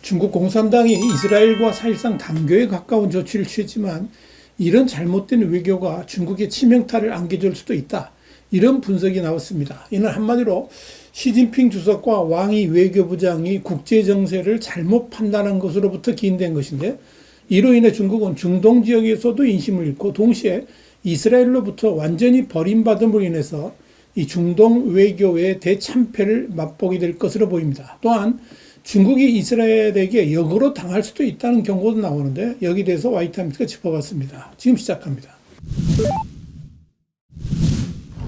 중국 공산당이 이스라엘과 사실상 단교에 가까운 조치를 취했지만 이런 잘못된 외교가 중국의 치명타를 안겨줄 수도 있다. 이런 분석이 나왔습니다. 이는 한마디로 시진핑 주석과 왕이 외교부장이 국제정세를 잘못 판단한 것으로부터 기인된 것인데, 이로 인해 중국은 중동 지역에서도 인심을 잃고 동시에 이스라엘로부터 완전히 버림받음으로 인해서 이 중동 외교의 대참패를 맛보게 될 것으로 보입니다. 또한 중국이 이스라엘에게 역으로 당할 수도 있다는 경고도 나오는데, 여기에 대해서 화이트타임스가 짚어봤습니다. 지금 시작합니다.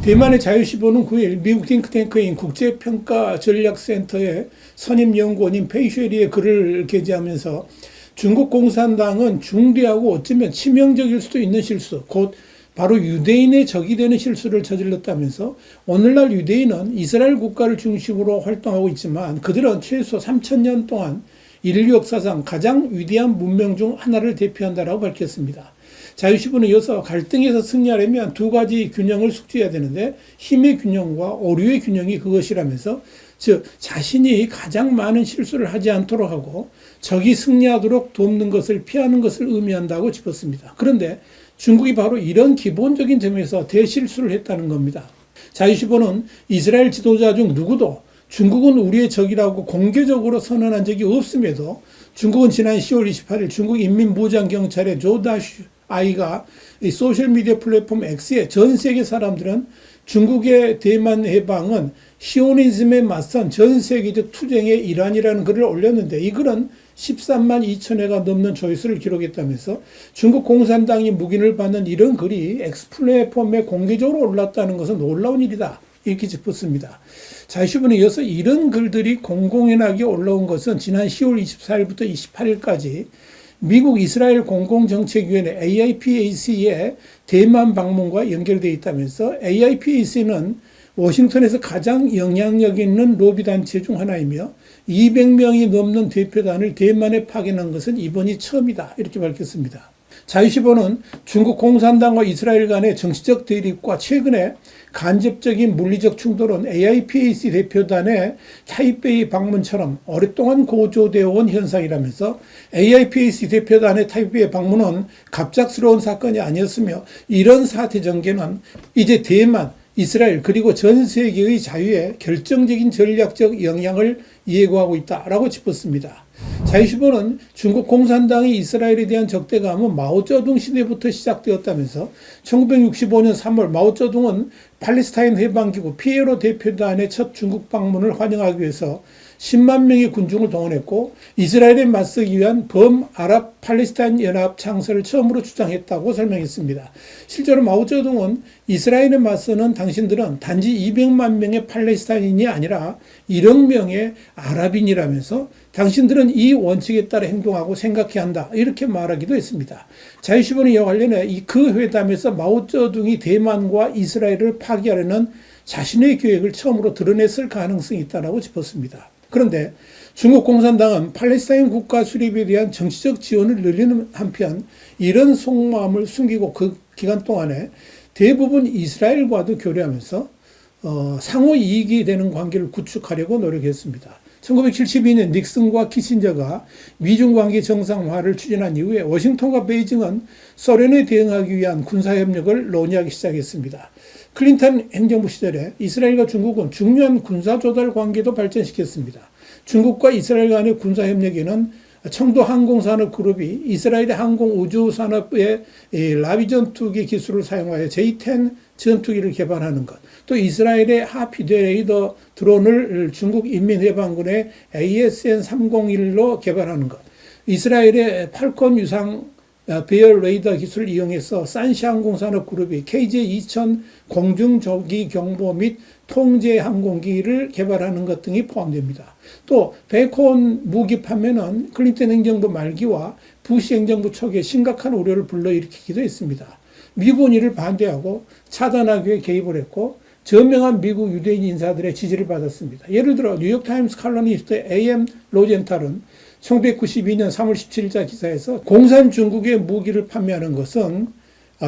대만의 자유시보는 9일 미국 싱크탱크인 국제평가전략센터의 선임연구원인 페이쉐리의 글을 게재하면서 중국 공산당은 중대하고 어쩌면 치명적일 수도 있는 실수, 곧 바로 유대인의 적이 되는 실수를 저질렀다면서, 오늘날 유대인은 이스라엘 국가를 중심으로 활동하고 있지만 그들은 최소 3,000년 동안 인류 역사상 가장 위대한 문명 중 하나를 대표한다라고 밝혔습니다. 자유시보는 이어서 갈등에서 승리하려면 두 가지 균형을 숙지해야 되는데, 힘의 균형과 오류의 균형이 그것이라면서, 즉 자신이 가장 많은 실수를 하지 않도록 하고 적이 승리하도록 돕는 것을 피하는 것을 의미한다고 짚었습니다. 그런데 중국이 바로 이런 기본적인 점에서 대실수를 했다는 겁니다. 자유시보는 이스라엘 지도자 중 누구도 중국은 우리의 적이라고 공개적으로 선언한 적이 없음에도 중국은 지난 10월 28일 중국 인민무장경찰의 조다슈 아이가 소셜미디어 플랫폼 X에 전 세계 사람들은 중국의 대만 해방은 시오니즘에 맞선 전 세계적 투쟁의 일환이라는 글을 올렸는데, 이 글은 13만 2천 회가 넘는 조회수를 기록했다면서 중국 공산당이 묵인을 받는 이런 글이 X 플랫폼에 공개적으로 올랐다는 것은 놀라운 일이다, 이렇게 짚었습니다. 자유시보는 이어서 이런 글들이 공공연하게 올라온 것은 지난 10월 24일부터 28일까지 미국 이스라엘 공공정책위원회 AIPAC의 대만 방문과 연결되어 있다면서, AIPAC는 워싱턴에서 가장 영향력 있는 로비단체 중 하나이며 200명이 넘는 대표단을 대만에 파견한 것은 이번이 처음이다, 이렇게 밝혔습니다. 자유시보는 중국 공산당과 이스라엘 간의 정치적 대립과 최근에 간접적인 물리적 충돌은 AIPAC 대표단의 타이베이 방문처럼 오랫동안 고조되어 온 현상이라면서, AIPAC 대표단의 타이베이 방문은 갑작스러운 사건이 아니었으며 이런 사태 전개는 이제 대만, 이스라엘 그리고 전 세계의 자유에 결정적인 전략적 영향을 예고하고 있다라고 짚었습니다. 자유시보는 중국 공산당이 이스라엘에 대한 적대감은 마오쩌둥 시대부터 시작되었다면서, 1965년 3월 마오쩌둥은 팔레스타인 해방기구 피에로 대표단의 첫 중국 방문을 환영하기 위해서 10만 명의 군중을 동원했고 이스라엘에 맞서기 위한 범아랍 팔레스타인 연합 창설을 처음으로 주장했다고 설명했습니다. 실제로 마오쩌둥은 이스라엘에 맞서는 당신들은 단지 200만 명의 팔레스타인이 아니라 1억 명의 아랍인이라면서 당신들은 이 원칙에 따라 행동하고 생각해야 한다, 이렇게 말하기도 했습니다. 자유시보는 이와 관련해 그 회담에서 마오쩌둥이 대만과 이스라엘을 파기하려는 자신의 계획을 처음으로 드러냈을 가능성이 있다고 짚었습니다. 그런데 중국 공산당은 팔레스타인 국가 수립에 대한 정치적 지원을 늘리는 한편 이런 속마음을 숨기고 그 기간 동안에 대부분 이스라엘과도 교류하면서 상호 이익이 되는 관계를 구축하려고 노력했습니다. 1972년 닉슨과 키신저가 미중 관계 정상화를 추진한 이후에 워싱턴과 베이징은 소련에 대응하기 위한 군사협력을 논의하기 시작했습니다. 클린턴 행정부 시절에 이스라엘과 중국은 중요한 군사조달 관계도 발전시켰습니다. 중국과 이스라엘 간의 군사협력에는 청도 항공산업그룹이 이스라엘의 항공우주산업의 라비 전투기 기술을 사용하여 J-10 전투기를 개발하는 것, 또 이스라엘의 하피드 레이더 드론을 중국 인민해방군의 ASN301로 개발하는 것, 이스라엘의 팔콘 유상 배열 레이더 기술을 이용해서 산시 항공산업그룹이 KJ-2000 공중조기 경보 및 통제 항공기를 개발하는 것 등이 포함됩니다. 또 베콘 무기 판매는 클린턴 행정부 말기와 부시 행정부 초기에 심각한 우려를 불러일으키기도 했습니다. 미국은 이를 반대하고 차단하기 위해 개입을 했고 저명한 미국 유대인 인사들의 지지를 받았습니다. 예를 들어 뉴욕타임스 칼럼니스트 A.M. 로젠탈은 1992년 3월 17일자 기사에서 공산 중국의 무기를 판매하는 것은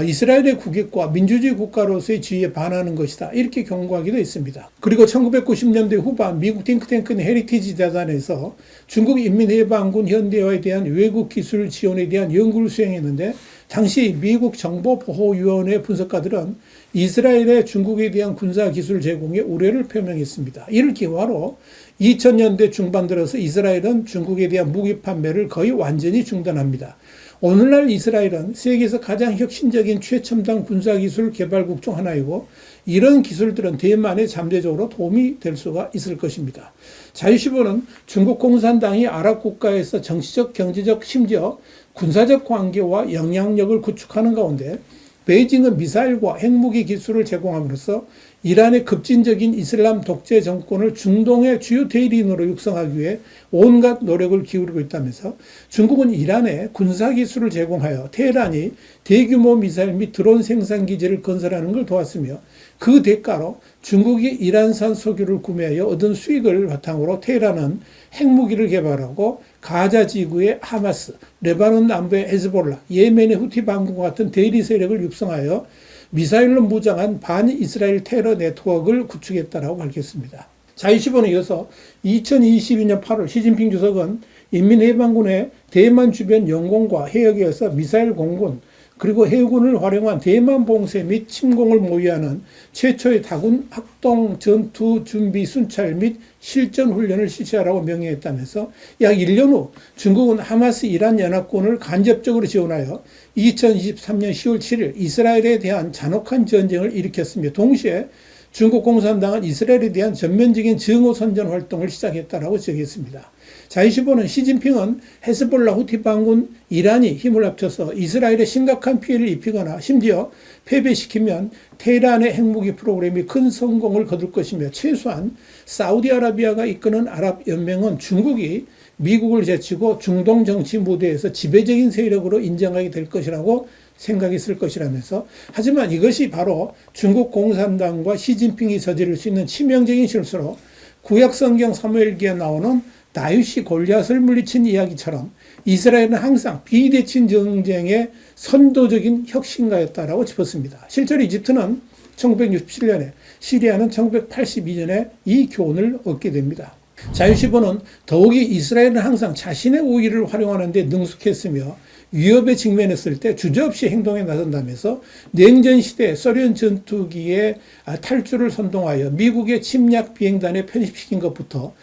이스라엘의 국익과 민주주의 국가로서의 지위에 반하는 것이다. 이렇게 경고하기도 했습니다. 그리고 1990년대 후반 미국 띵크탱크인 헤리티지 재단에서 중국 인민해방군 현대화에 대한 외국 기술 지원에 대한 연구를 수행했는데 당시 미국 정보보호위원회 분석가들은 이스라엘의 중국에 대한 군사기술 제공에 우려를 표명했습니다. 이를 기화로 2000년대 중반 들어서 이스라엘은 중국에 대한 무기 판매를 거의 완전히 중단합니다. 오늘날 이스라엘은 세계에서 가장 혁신적인 최첨단 군사기술 개발국 중 하나이고 이런 기술들은 대만에 잠재적으로 도움이 될 수가 있을 것입니다. 자유시보는 중국 공산당이 아랍 국가에서 정치적, 경제적, 심지어 군사적 관계와 영향력을 구축하는 가운데 베이징은 미사일과 핵무기 기술을 제공함으로써 이란의 급진적인 이슬람 독재 정권을 중동의 주요 대리인으로 육성하기 위해 온갖 노력을 기울이고 있다면서 중국은 이란에 군사기술을 제공하여 테헤란이 대규모 미사일 및 드론 생산 기지를 건설하는 걸 도왔으며 그 대가로 중국이 이란산 석유를 구매하여 얻은 수익을 바탕으로 테헤란은 핵무기를 개발하고 가자 지구의 하마스, 레바논 남부의 헤즈볼라, 예멘의 후티 반군과 같은 대리 세력을 육성하여 미사일로 무장한 반이스라엘 테러 네트워크를 구축했다라고 밝혔습니다. 자유시보는 이어서 2022년 8월 시진핑 주석은 인민해방군의 대만 주변 영공과 해역에서 미사일 공군 그리고 해군을 활용한 대만 봉쇄 및 침공을 모의하는 최초의 다군 합동 전투 준비 순찰 및 실전 훈련을 실시하라고 명령했다면서 약 1년 후 중국은 하마스 이란 연합군을 간접적으로 지원하여 2023년 10월 7일 이스라엘에 대한 잔혹한 전쟁을 일으켰으며 동시에 중국 공산당은 이스라엘에 대한 전면적인 증오 선전 활동을 시작했다라고 지적했습니다. 자유시보는 시진핑은 헤즈볼라 후티 반군 이란이 힘을 합쳐서 이스라엘에 심각한 피해를 입히거나 심지어 패배시키면 테헤란의 핵무기 프로그램이 큰 성공을 거둘 것이며 최소한 사우디아라비아가 이끄는 아랍연맹은 중국이 미국을 제치고 중동 정치 무대에서 지배적인 세력으로 인정하게 될 것이라고 생각했을 것이라면서 하지만 이것이 바로 중국 공산당과 시진핑이 저지를 수 있는 치명적인 실수로 구약성경 사무엘기에 나오는 다윗이 골리앗을 물리친 이야기처럼 이스라엘은 항상 비대칭 전쟁의 선도적인 혁신가였다라고 짚었습니다. 실제로 이집트는 1967년에 시리아는 1982년에 이 교훈을 얻게 됩니다. 자유시보는 더욱이 이스라엘은 항상 자신의 우위를 활용하는 데 능숙했으며 위협에 직면했을 때 주저없이 행동에 나선다면서 냉전시대 소련 전투기의 탈주를 선동하여 미국의 침략 비행단에 편입시킨 것부터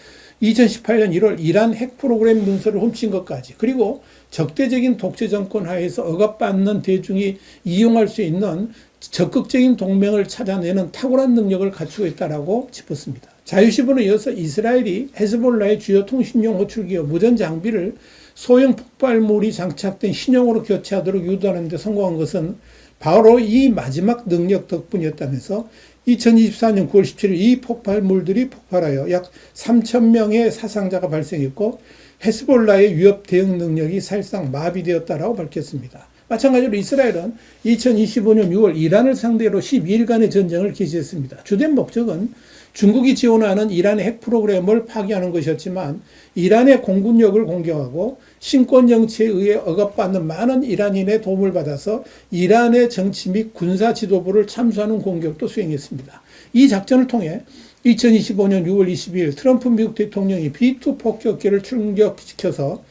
2018년 1월 이란 핵 프로그램 문서를 훔친 것까지 그리고 적대적인 독재 정권 하에서 억압받는 대중이 이용할 수 있는 적극적인 동맹을 찾아내는 탁월한 능력을 갖추고 있다라고 짚었습니다. 자유시보는 이어서 이스라엘이 헤즈볼라의 주요 통신용 호출기와 무전 장비를 소형 폭발물이 장착된 신형으로 교체하도록 유도하는 데 성공한 것은 바로 이 마지막 능력 덕분이었다면서 2024년 9월 17일 이 폭발물들이 폭발하여 약 3,000명의 사상자가 발생했고 헤즈볼라의 위협 대응 능력이 사실상 마비되었다라고 밝혔습니다. 마찬가지로 이스라엘은 2025년 6월 이란을 상대로 12일간의 전쟁을 개시했습니다. 주된 목적은 중국이 지원하는 이란의 핵 프로그램을 파기하는 것이었지만 이란의 공군력을 공격하고 신권 정치에 의해 억압받는 많은 이란인의 도움을 받아서 이란의 정치 및 군사 지도부를 참수하는 공격도 수행했습니다. 이 작전을 통해 2025년 6월 22일 트럼프 미국 대통령이 B2 폭격기를 출격시켜서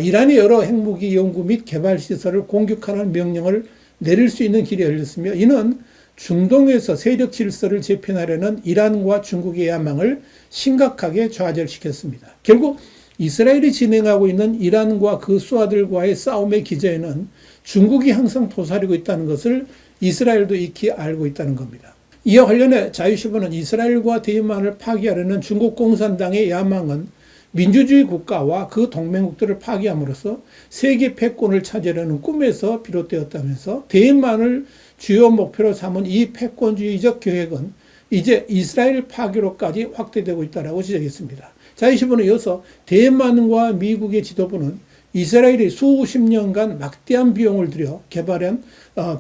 이란의 여러 핵무기 연구 및 개발 시설을 공격하라는 명령을 내릴 수 있는 길이 열렸으며 이는 중동에서 세력 질서를 재편하려는 이란과 중국의 야망을 심각하게 좌절시켰습니다. 결국 이스라엘이 진행하고 있는 이란과 그 수하들과의 싸움의 기저에는 중국이 항상 도사리고 있다는 것을 이스라엘도 익히 알고 있다는 겁니다. 이와 관련해 자유시보는 이스라엘과 대만을 파기하려는 중국 공산당의 야망은 민주주의 국가와 그 동맹국들을 파기함으로써 세계 패권을 차지하려는 꿈에서 비롯되었다면서 대만을 주요 목표로 삼은 이 패권주의적 계획은 이제 이스라엘 파기로까지 확대되고 있다고 지적했습니다. 자유시보는 이어서 대만과 미국의 지도부는 이스라엘이 수십 년간 막대한 비용을 들여 개발한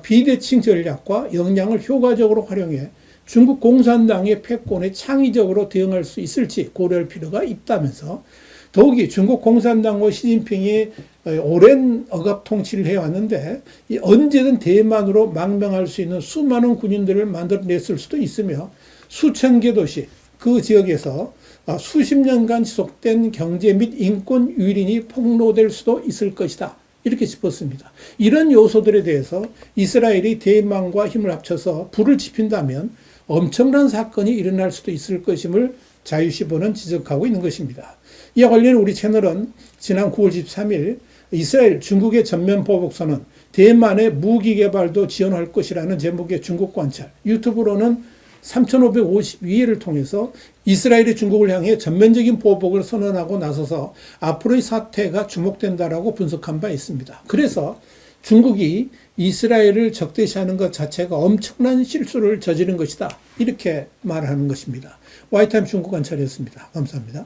비대칭 전략과 역량을 효과적으로 활용해 중국 공산당의 패권에 창의적으로 대응할 수 있을지 고려할 필요가 있다면서 더욱이 중국 공산당과 시진핑이 오랜 억압 통치를 해왔는데 언제든 대만으로 망명할 수 있는 수많은 군인들을 만들어냈을 수도 있으며 수천 개 도시 그 지역에서 수십 년간 지속된 경제 및 인권 유린이 폭로될 수도 있을 것이다. 이렇게 짚었습니다. 이런 요소들에 대해서 이스라엘이 대만과 힘을 합쳐서 불을 지핀다면 엄청난 사건이 일어날 수도 있을 것임을 자유시보는 지적하고 있는 것입니다. 이와 관련 우리 채널은 지난 9월 13일 이스라엘 중국의 전면 보복선언 대만의 무기 개발도 지원할 것이라는 제목의 중국 관찰, 유튜브로는 3,552회를 통해서 이스라엘이 중국을 향해 전면적인 보복을 선언하고 나서서 앞으로의 사태가 주목된다라고 분석한 바 있습니다. 그래서 중국이 이스라엘을 적대시하는 것 자체가 엄청난 실수를 저지른 것이다. 이렇게 말하는 것입니다. 와이타임 중국 관찰이었습니다. 감사합니다.